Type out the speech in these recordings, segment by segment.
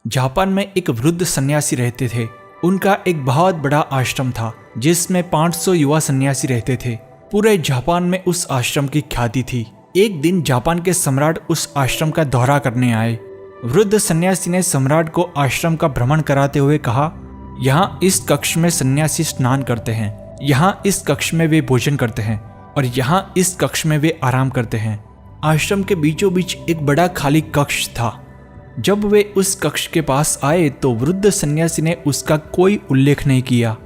Japan में एक वृद्ध सन्यासी रहते थे। उनका एक बहुत बड़ा आश्रम था जिसमें 500 युवा सन्यासी रहते थे। पूरे जापान में उस आश्रम की ख्याति थी। एक दिन जापान के सम्राट उस आश्रम का दौरा करने आए। वृद्ध सन्यासी ने सम्राट को आश्रम का भ्रमण कराते हुए कहा, यहाँ इस कक्ष में सन्यासी स्नान करते हैं, यहाँ इस कक्ष में वे भोजन करते हैं और यहाँ इस कक्ष में वे आराम करते हैं। आश्रम के बीचों बीच एक बड़ा खाली कक्ष था। जब वे उस कक्ष के पास आए तो वृद्ध सन्यासी ने उसका कोई उल्लेख नहीं किया।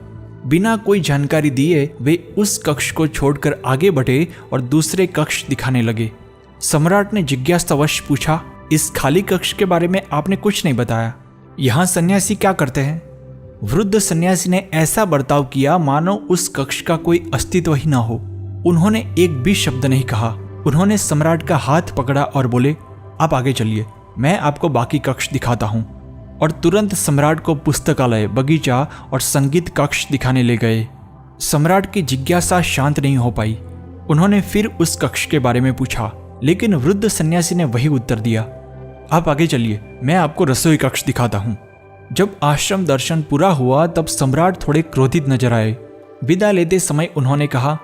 बिना कोई जानकारी दिए वे उस कक्ष को छोड़कर आगे बढ़े और दूसरे कक्ष दिखाने लगे। सम्राट ने जिज्ञासावश पूछा, इस खाली कक्ष के बारे में आपने कुछ नहीं बताया, यहाँ सन्यासी क्या करते हैं? वृद्ध सन्यासी ने ऐसा बर्ताव किया मानो उस कक्ष का कोई अस्तित्व ही ना हो। उन्होंने एक भी शब्द नहीं कहा। उन्होंने सम्राट का हाथ पकड़ा और बोले, आप आगे चलिए, मैं आपको बाकी कक्ष दिखाता हूँ। और तुरंत सम्राट को पुस्तकालय, बगीचा और संगीत कक्ष दिखाने ले गए। सम्राट की जिज्ञासा शांत नहीं हो पाई। उन्होंने फिर उस कक्ष के बारे में पूछा, लेकिन वृद्ध सन्यासी ने वही उत्तर दिया, आप आगे चलिए, मैं आपको रसोई कक्ष दिखाता हूँ। जब आश्रम दर्शन पूरा हुआ तब सम्राट थोड़े क्रोधित नजर आए। विदा लेते समय उन्होंने कहा,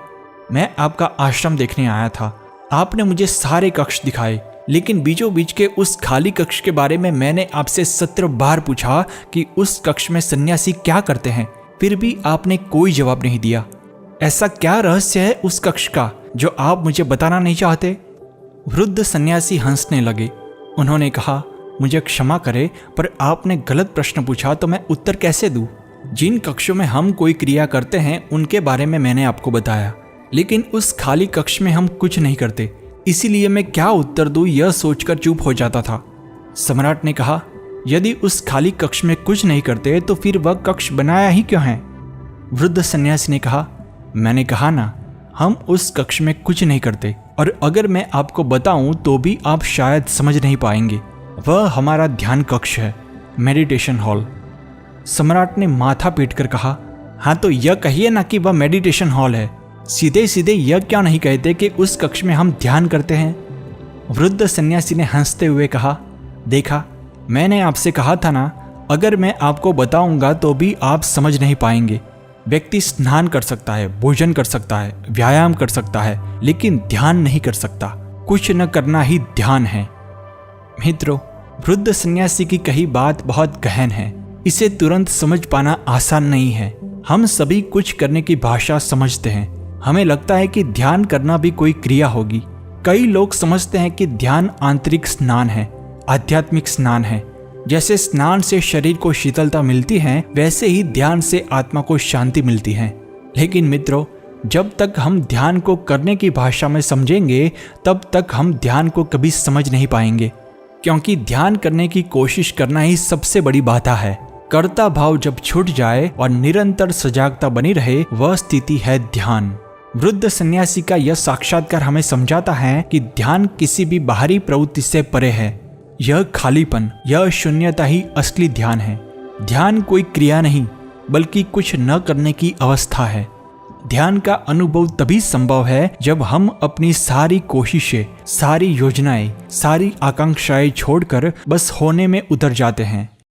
मैं आपका आश्रम देखने आया था, आपने मुझे सारे कक्ष दिखाए, लेकिन बीचों बीच के उस खाली कक्ष के बारे में मैंने आपसे 17 बार पूछा कि उस कक्ष में सन्यासी क्या करते हैं, फिर भी आपने कोई जवाब नहीं दिया। ऐसा क्या रहस्य है उस कक्ष का जो आप मुझे बताना नहीं चाहते? वृद्ध सन्यासी हंसने लगे। उन्होंने कहा, मुझे क्षमा करें, पर आपने गलत प्रश्न पूछा तो मैं उत्तर कैसे दूं? जिन कक्षों में हम कोई क्रिया करते हैं उनके बारे में मैंने आपको बताया, लेकिन उस खाली कक्ष में हम कुछ नहीं करते, इसीलिए मैं क्या उत्तर दूं यह सोचकर चुप हो जाता था। सम्राट ने कहा, यदि उस खाली कक्ष में कुछ नहीं करते तो फिर वह कक्ष बनाया ही क्यों है? वृद्ध सन्यासी ने कहा, मैंने कहा ना, हम उस कक्ष में कुछ नहीं करते, और अगर मैं आपको बताऊं तो भी आप शायद समझ नहीं पाएंगे। वह हमारा ध्यान कक्ष है, मेडिटेशन हॉल। सम्राट ने माथा पीटकर कहा, हाँ तो यह कहिए ना कि वह मेडिटेशन हॉल है, सीधे सीधे यह क्यों नहीं कहते कि उस कक्ष में हम ध्यान करते हैं? वृद्ध सन्यासी ने हंसते हुए कहा, देखा, मैंने आपसे कहा था ना, अगर मैं आपको बताऊंगा तो भी आप समझ नहीं पाएंगे। व्यक्ति स्नान कर सकता है, भोजन कर सकता है, व्यायाम कर सकता है, लेकिन ध्यान नहीं कर सकता। कुछ न करना ही ध्यान है। मित्रों, वृद्ध सन्यासी की कही बात बहुत गहन है। इसे तुरंत समझ पाना आसान नहीं है। हम सभी कुछ करने की भाषा समझते हैं। हमें लगता है कि ध्यान करना भी कोई क्रिया होगी। कई लोग समझते हैं कि ध्यान आंतरिक स्नान है, आध्यात्मिक स्नान है। जैसे स्नान से शरीर को शीतलता मिलती है, वैसे ही ध्यान से आत्मा को शांति मिलती है। लेकिन मित्रों, जब तक हम ध्यान को करने की भाषा में समझेंगे, तब तक हम ध्यान को कभी समझ नहीं पाएंगे, क्योंकि ध्यान करने की कोशिश करना ही सबसे बड़ी बाधा है। कर्ता भाव जब छूट जाए और निरंतर सजागता बनी रहे, वह स्थिति है ध्यान। वृद्ध सन्यासी का यह साक्षात्कार हमें समझाता है कि ध्यान किसी भी बाहरी प्रवृत्ति से परे है। यह खालीपन, यह शून्यता ही असली ध्यान है। ध्यान कोई क्रिया नहीं, बल्कि कुछ न करने की अवस्था है। ध्यान का अनुभव तभी संभव है जब हम अपनी सारी कोशिशें, सारी योजनाएं, सारी आकांक्षाएं छोड़कर बस होने में उतर जाते हैं।